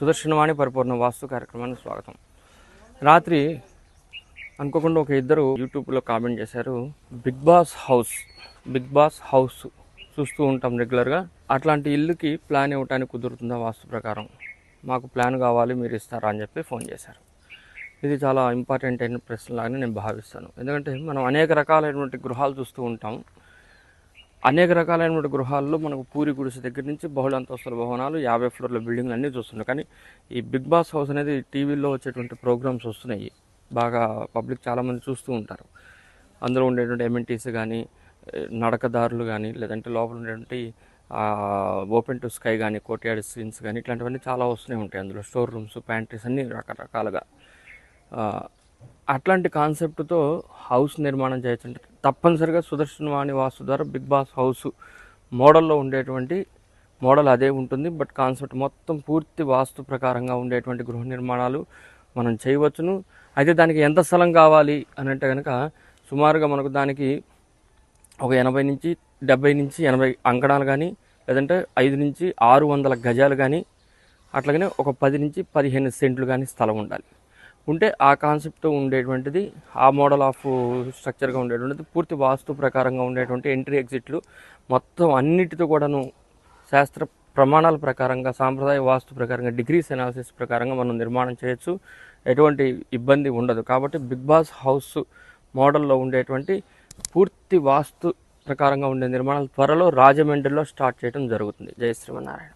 సుదర్శనవాణి పరిపూర్ణ వాస్తు కార్యక్రమానికి స్వాగతం. రాత్రి అనుకోకుండా ఒక ఇద్దరు యూట్యూబ్లో కామెంట్ చేశారు, బిగ్ బాస్ హౌస్ చూస్తూ ఉంటాం రెగ్యులర్గా, అట్లాంటి ఇల్లుకి ప్లాన్ ఇవ్వడానికి కుదురుతుందా వాస్తు ప్రకారం, మాకు ప్లాన్ కావాలి మీరు ఇస్తారా అని చెప్పి ఫోన్ చేశారు. ఇది చాలా ఇంపార్టెంట్ అయిన ప్రశ్న లాగానే నేను భావిస్తాను. ఎందుకంటే మనం అనేక రకాలైనటువంటి గృహాలు చూస్తూ ఉంటాం. అనేక రకాలైనటువంటి గృహాల్లో మనకు పూరి గుడిసె దగ్గర నుంచి బహుళ అంతస్తుల భవనాలు, 50 ఫ్లోర్ల బిల్డింగ్లు అన్నీ చూస్తున్నాం. కానీ ఈ బిగ్ బాస్ హౌస్ అనేది టీవీలో వచ్చేటువంటి ప్రోగ్రామ్స్ వస్తున్నాయి, బాగా పబ్లిక్ చాలామంది చూస్తూ ఉంటారు. అందులో ఉండేటువంటి ఎమ్ఎన్టీస్ కానీ, నడకదారులు కానీ, లేదంటే లోపల ఉండేటువంటి ఓపెన్ టు స్కై కానీ, కోర్ట్యార్డ్ సీన్స్ కానీ, ఇట్లాంటివన్నీ చాలా వస్తూనే ఉంటాయి. అందులో స్టోర్ రూమ్స్, ప్యాంట్రీస్ అన్నీ రకరకాలుగా. అట్లాంటి కాన్సెప్ట్తో హౌస్ నిర్మాణం చేయొచ్చు. తప్పనిసరిగా సుదర్శనవాణి వాస్తు ద్వారా బిగ్ బాస్ హౌస్ మోడల్లో ఉండేటువంటి మోడల్ అదే ఉంటుంది. బట్ కాన్సెప్ట్ మొత్తం పూర్తి వాస్తు ప్రకారంగా ఉండేటువంటి గృహ నిర్మాణాలు మనం చేయవచ్చును. అయితే దానికి ఎంత స్థలం కావాలి అని అంటే కనుక సుమారుగా మనకు దానికి ఒక 80 నుంచి 70 నుంచి 80 అంకణాలు కానీ, లేదంటే 5 నుంచి 600 గజాలు కానీ, అట్లాగనే ఒక 10 నుంచి 15 సెంట్లు కానీ స్థలం ఉండాలి. ఉంటే ఆ కాన్సెప్ట్తో ఉండేటువంటిది, ఆ మోడల్ ఆఫ్ స్ట్రక్చర్గా ఉండేటువంటిది, పూర్తి వాస్తు ప్రకారంగా ఉండేటువంటి ఎంట్రీ ఎగ్జిట్లు మొత్తం అన్నిటితో కూడాను శాస్త్ర ప్రమాణాల ప్రకారంగా, సాంప్రదాయ వాస్తు ప్రకారంగా, డిగ్రీస్ అనాలిసిస్ ప్రకారంగా మనం నిర్మాణం చేయొచ్చు. ఎటువంటి ఇబ్బంది ఉండదు. కాబట్టి బిగ్ బాస్ హౌస్ మోడల్లో ఉండేటువంటి పూర్తి వాస్తు ప్రకారంగా ఉండే నిర్మాణాలు త్వరలో రాజమండ్రిలో స్టార్ట్ చేయడం జరుగుతుంది. జై శ్రీమన్నారాయణ.